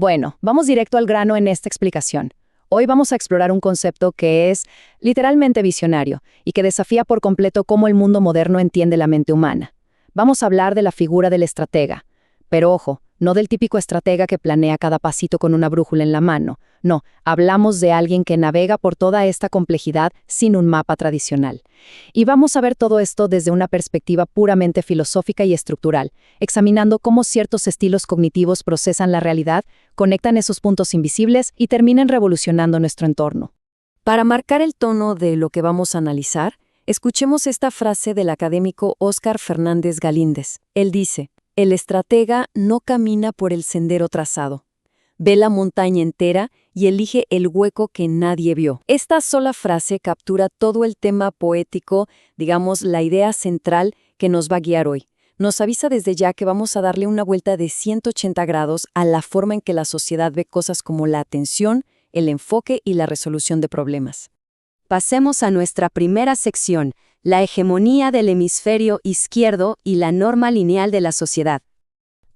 Bueno, vamos directo al grano en esta explicación. Hoy vamos a explorar un concepto que es literalmente visionario y que desafía por completo cómo el mundo moderno entiende la mente humana. Vamos a hablar de la figura del estratega. Pero ojo, no del típico estratega que planea cada pasito con una brújula en la mano. No, hablamos de alguien que navega por toda esta complejidad sin un mapa tradicional. Y vamos a ver todo esto desde una perspectiva puramente filosófica y estructural, examinando cómo ciertos estilos cognitivos procesan la realidad, conectan esos puntos invisibles y terminan revolucionando nuestro entorno. Para marcar el tono de lo que vamos a analizar, escuchemos esta frase del académico Óscar Fernández Galíndez. Él dice: el estratega no camina por el sendero trazado. Ve la montaña entera y elige el hueco que nadie vio. Esta sola frase captura todo el tema poético, digamos, la idea central que nos va a guiar hoy. Nos avisa desde ya que vamos a darle una vuelta de 180 grados a la forma en que la sociedad ve cosas como la atención, el enfoque y la resolución de problemas. Pasemos a nuestra primera sección, la hegemonía del hemisferio izquierdo y la norma lineal de la sociedad.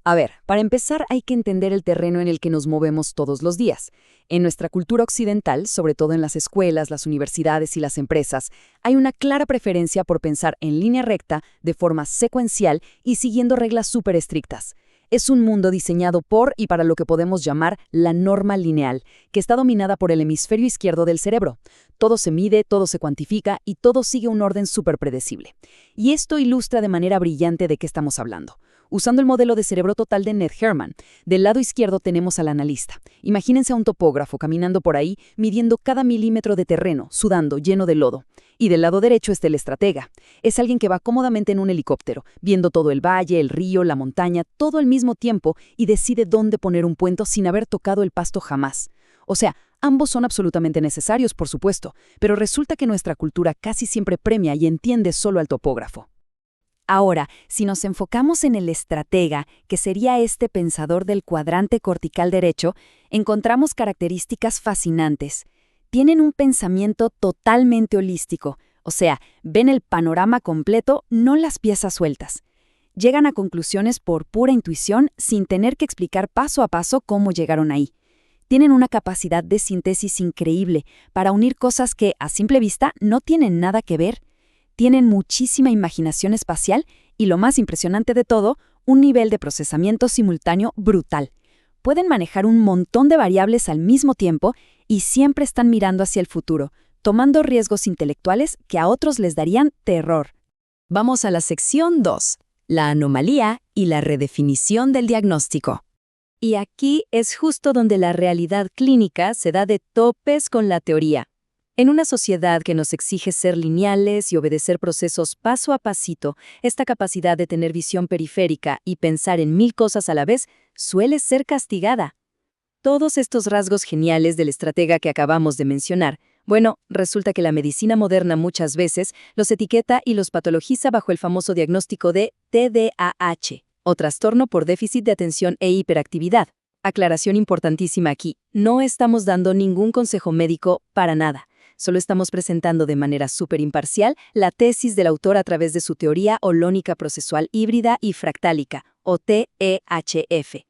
A ver, para empezar hay que entender el terreno en el que nos movemos todos los días. En nuestra cultura occidental, sobre todo en las escuelas, las universidades y las empresas, hay una clara preferencia por pensar en línea recta, de forma secuencial y siguiendo reglas súper estrictas. Es un mundo diseñado por y para lo que podemos llamar la norma lineal, que está dominada por el hemisferio izquierdo del cerebro. Todo se mide, todo se cuantifica y todo sigue un orden súper predecible. Y esto ilustra de manera brillante de qué estamos hablando. Usando el modelo de cerebro total de Ned Herman, del lado izquierdo tenemos al analista. Imagínense a un topógrafo caminando por ahí, midiendo cada milímetro de terreno, sudando, lleno de lodo. Y del lado derecho está el estratega. Es alguien que va cómodamente en un helicóptero, viendo todo el valle, el río, la montaña, todo al mismo tiempo y decide dónde poner un puente sin haber tocado el pasto jamás. O sea, ambos son absolutamente necesarios, por supuesto, pero resulta que nuestra cultura casi siempre premia y entiende solo al topógrafo. Ahora, si nos enfocamos en el estratega, que sería este pensador del cuadrante cortical derecho, encontramos características fascinantes. Tienen un pensamiento totalmente holístico, o sea, ven el panorama completo, no las piezas sueltas. Llegan a conclusiones por pura intuición sin tener que explicar paso a paso cómo llegaron ahí. Tienen una capacidad de síntesis increíble para unir cosas que, a simple vista, no tienen nada que ver. Tienen muchísima imaginación espacial y, lo más impresionante de todo, un nivel de procesamiento simultáneo brutal. Pueden manejar un montón de variables al mismo tiempo y siempre están mirando hacia el futuro, tomando riesgos intelectuales que a otros les darían terror. Vamos a la sección 2, la anomalía y la redefinición del diagnóstico. Y aquí es justo donde la realidad clínica se da de topes con la teoría. En una sociedad que nos exige ser lineales y obedecer procesos paso a pasito, esta capacidad de tener visión periférica y pensar en 1000 cosas a la vez suele ser castigada. Todos estos rasgos geniales del estratega que acabamos de mencionar, bueno, resulta que la medicina moderna muchas veces los etiqueta y los patologiza bajo el famoso diagnóstico de TDAH, o trastorno por déficit de atención e hiperactividad. Aclaración importantísima aquí, no estamos dando ningún consejo médico para nada. Solo estamos presentando de manera súper imparcial la tesis del autor a través de su teoría holónica procesual híbrida y fractálica, o TEHF.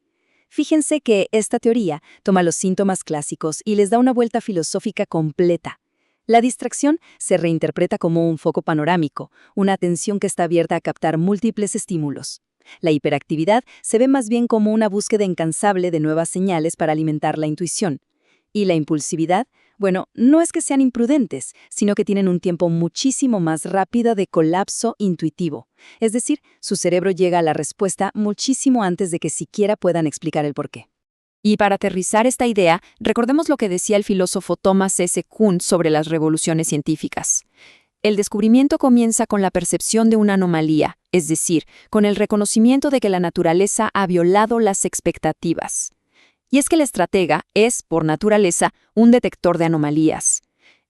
Fíjense que esta teoría toma los síntomas clásicos y les da una vuelta filosófica completa. La distracción se reinterpreta como un foco panorámico, una atención que está abierta a captar múltiples estímulos. La hiperactividad se ve más bien como una búsqueda incansable de nuevas señales para alimentar la intuición. Y la impulsividad, bueno, no es que sean imprudentes, sino que tienen un tiempo muchísimo más rápido de colapso intuitivo. Es decir, su cerebro llega a la respuesta muchísimo antes de que siquiera puedan explicar el porqué. Y para aterrizar esta idea, recordemos lo que decía el filósofo Thomas S. Kuhn sobre las revoluciones científicas. El descubrimiento comienza con la percepción de una anomalía, es decir, con el reconocimiento de que la naturaleza ha violado las expectativas. Y es que el estratega es, por naturaleza, un detector de anomalías.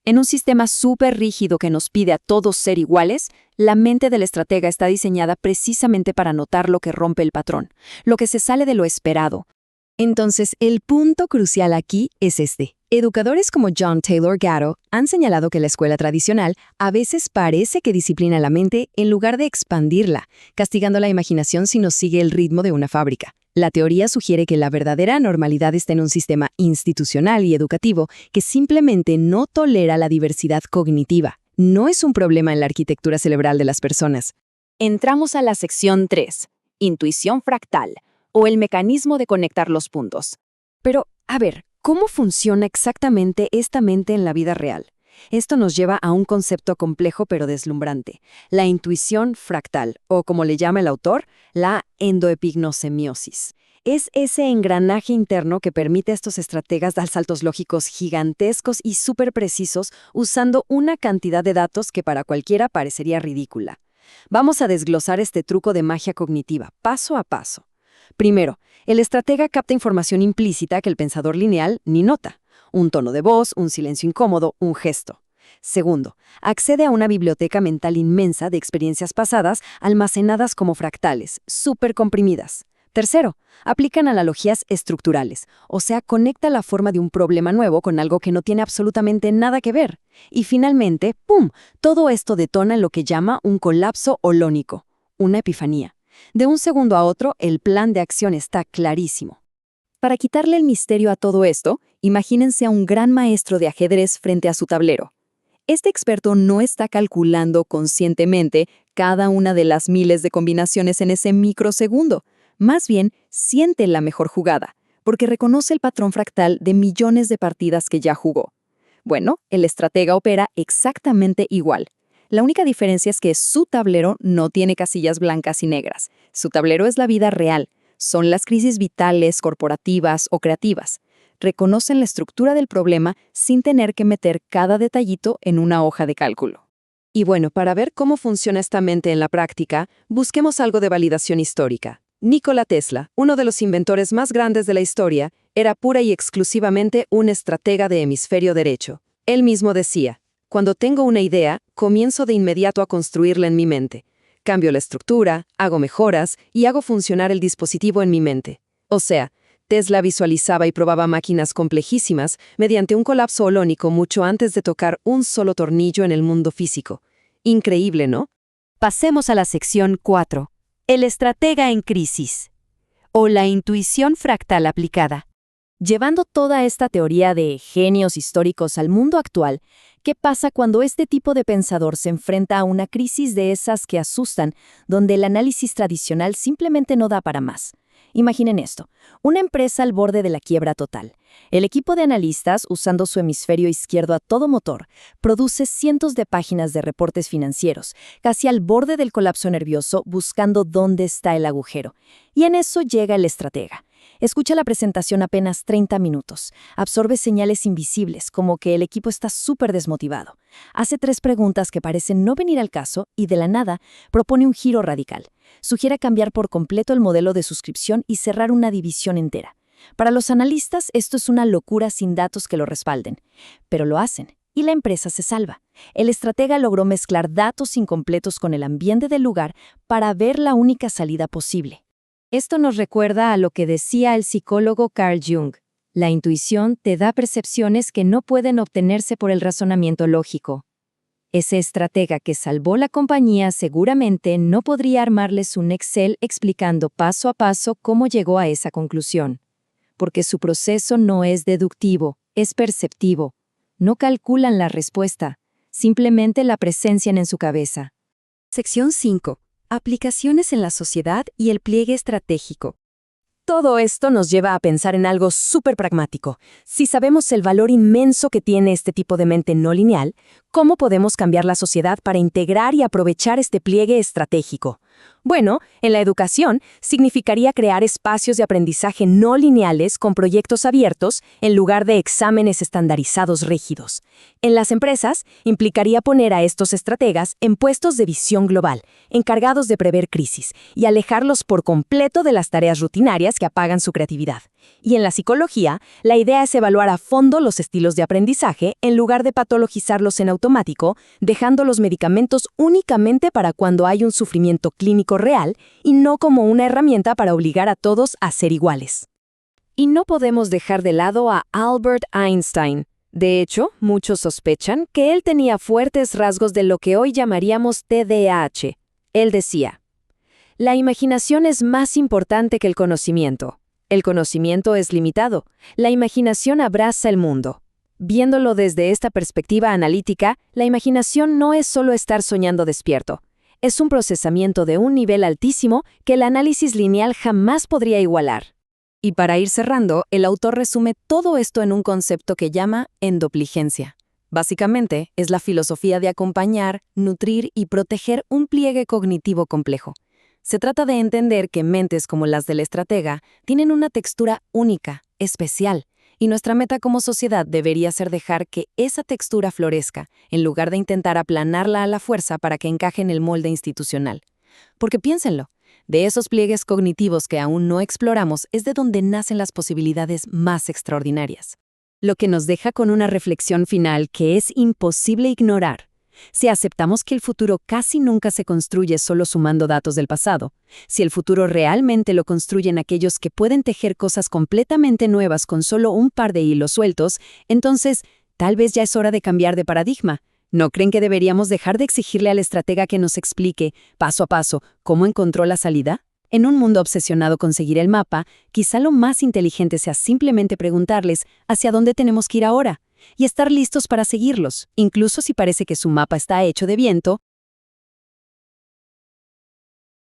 En un sistema súper rígido que nos pide a todos ser iguales, la mente del estratega está diseñada precisamente para notar lo que rompe el patrón, lo que se sale de lo esperado. Entonces, el punto crucial aquí es este. Educadores como John Taylor Gatto han señalado que la escuela tradicional a veces parece que disciplina la mente en lugar de expandirla, castigando la imaginación si no sigue el ritmo de una fábrica. La teoría sugiere que la verdadera normalidad está en un sistema institucional y educativo que simplemente no tolera la diversidad cognitiva. No es un problema en la arquitectura cerebral de las personas. Entramos a la sección 3, intuición fractal, o el mecanismo de conectar los puntos. Pero, a ver, ¿cómo funciona exactamente esta mente en la vida real? Esto nos lleva a un concepto complejo pero deslumbrante, la intuición fractal, o como le llama el autor, la endoepignosemiosis. Es ese engranaje interno que permite a estos estrategas dar saltos lógicos gigantescos y súper precisos usando una cantidad de datos que para cualquiera parecería ridícula. Vamos a desglosar este truco de magia cognitiva, paso a paso. Primero, el estratega capta información implícita que el pensador lineal ni nota. Un tono de voz, un silencio incómodo, un gesto. Segundo, accede a una biblioteca mental inmensa de experiencias pasadas almacenadas como fractales, súper comprimidas. Tercero, aplican analogías estructurales, o sea, conecta la forma de un problema nuevo con algo que no tiene absolutamente nada que ver. Y finalmente, ¡pum!, todo esto detona lo que llama un colapso holónico, una epifanía. De un segundo a otro, el plan de acción está clarísimo. Para quitarle el misterio a todo esto, imagínense a un gran maestro de ajedrez frente a su tablero. Este experto no está calculando conscientemente cada una de las miles de combinaciones en ese microsegundo. Más bien, siente la mejor jugada, porque reconoce el patrón fractal de millones de partidas que ya jugó. Bueno, el estratega opera exactamente igual. La única diferencia es que su tablero no tiene casillas blancas y negras. Su tablero es la vida real. Son las crisis vitales, corporativas o creativas. Reconocen la estructura del problema sin tener que meter cada detallito en una hoja de cálculo. Y bueno, para ver cómo funciona esta mente en la práctica, busquemos algo de validación histórica. Nikola Tesla, uno de los inventores más grandes de la historia, era pura y exclusivamente un estratega de hemisferio derecho. Él mismo decía: cuando tengo una idea, comienzo de inmediato a construirla en mi mente. Cambio la estructura, hago mejoras y hago funcionar el dispositivo en mi mente. O sea, Tesla visualizaba y probaba máquinas complejísimas mediante un colapso holónico mucho antes de tocar un solo tornillo en el mundo físico. Increíble, ¿no? Pasemos a la sección 4. El estratega en crisis, o la intuición fractal aplicada. Llevando toda esta teoría de genios históricos al mundo actual, ¿qué pasa cuando este tipo de pensador se enfrenta a una crisis de esas que asustan, donde el análisis tradicional simplemente no da para más? Imaginen esto, una empresa al borde de la quiebra total. El equipo de analistas, usando su hemisferio izquierdo a todo motor, produce cientos de páginas de reportes financieros, casi al borde del colapso nervioso, buscando dónde está el agujero. Y en eso llega el estratega. Escucha la presentación apenas 30 minutos. Absorbe señales invisibles, como que el equipo está súper desmotivado. Hace 3 preguntas que parecen no venir al caso y de la nada propone un giro radical. Sugiere cambiar por completo el modelo de suscripción y cerrar una división entera. Para los analistas esto es una locura sin datos que lo respalden. Pero lo hacen y la empresa se salva. El estratega logró mezclar datos incompletos con el ambiente del lugar para ver la única salida posible. Esto nos recuerda a lo que decía el psicólogo Carl Jung. La intuición te da percepciones que no pueden obtenerse por el razonamiento lógico. Ese estratega que salvó la compañía seguramente no podría armarles un Excel explicando paso a paso cómo llegó a esa conclusión. Porque su proceso no es deductivo, es perceptivo. No calculan la respuesta, simplemente la presencian en su cabeza. Sección 5. Aplicaciones en la sociedad y el pliegue estratégico. Todo esto nos lleva a pensar en algo súper pragmático. Si sabemos el valor inmenso que tiene este tipo de mente no lineal, ¿cómo podemos cambiar la sociedad para integrar y aprovechar este pliegue estratégico? Bueno, en la educación significaría crear espacios de aprendizaje no lineales con proyectos abiertos en lugar de exámenes estandarizados rígidos. En las empresas implicaría poner a estos estrategas en puestos de visión global, encargados de prever crisis y alejarlos por completo de las tareas rutinarias que apagan su creatividad. Y en la psicología, la idea es evaluar a fondo los estilos de aprendizaje en lugar de patologizarlos en automático, dejando los medicamentos únicamente para cuando hay un sufrimiento clínico real y no como una herramienta para obligar a todos a ser iguales. Y no podemos dejar de lado a Albert Einstein. De hecho, muchos sospechan que él tenía fuertes rasgos de lo que hoy llamaríamos TDAH. Él decía: la imaginación es más importante que el conocimiento. El conocimiento es limitado. La imaginación abraza el mundo. Viéndolo desde esta perspectiva analítica, la imaginación no es solo estar soñando despierto. Es un procesamiento de un nivel altísimo que el análisis lineal jamás podría igualar. Y para ir cerrando, el autor resume todo esto en un concepto que llama endopligencia. Básicamente, es la filosofía de acompañar, nutrir y proteger un pliegue cognitivo complejo. Se trata de entender que mentes como las del estratega tienen una textura única, especial, y nuestra meta como sociedad debería ser dejar que esa textura florezca, en lugar de intentar aplanarla a la fuerza para que encaje en el molde institucional. Porque piénsenlo, de esos pliegues cognitivos que aún no exploramos es de donde nacen las posibilidades más extraordinarias. Lo que nos deja con una reflexión final que es imposible ignorar. Si aceptamos que el futuro casi nunca se construye solo sumando datos del pasado, si el futuro realmente lo construyen aquellos que pueden tejer cosas completamente nuevas con solo un par de hilos sueltos, entonces tal vez ya es hora de cambiar de paradigma. ¿No creen que deberíamos dejar de exigirle al estratega que nos explique, paso a paso, cómo encontró la salida? En un mundo obsesionado con seguir el mapa, quizá lo más inteligente sea simplemente preguntarles hacia dónde tenemos que ir ahora y estar listos para seguirlos, incluso si parece que su mapa está hecho de viento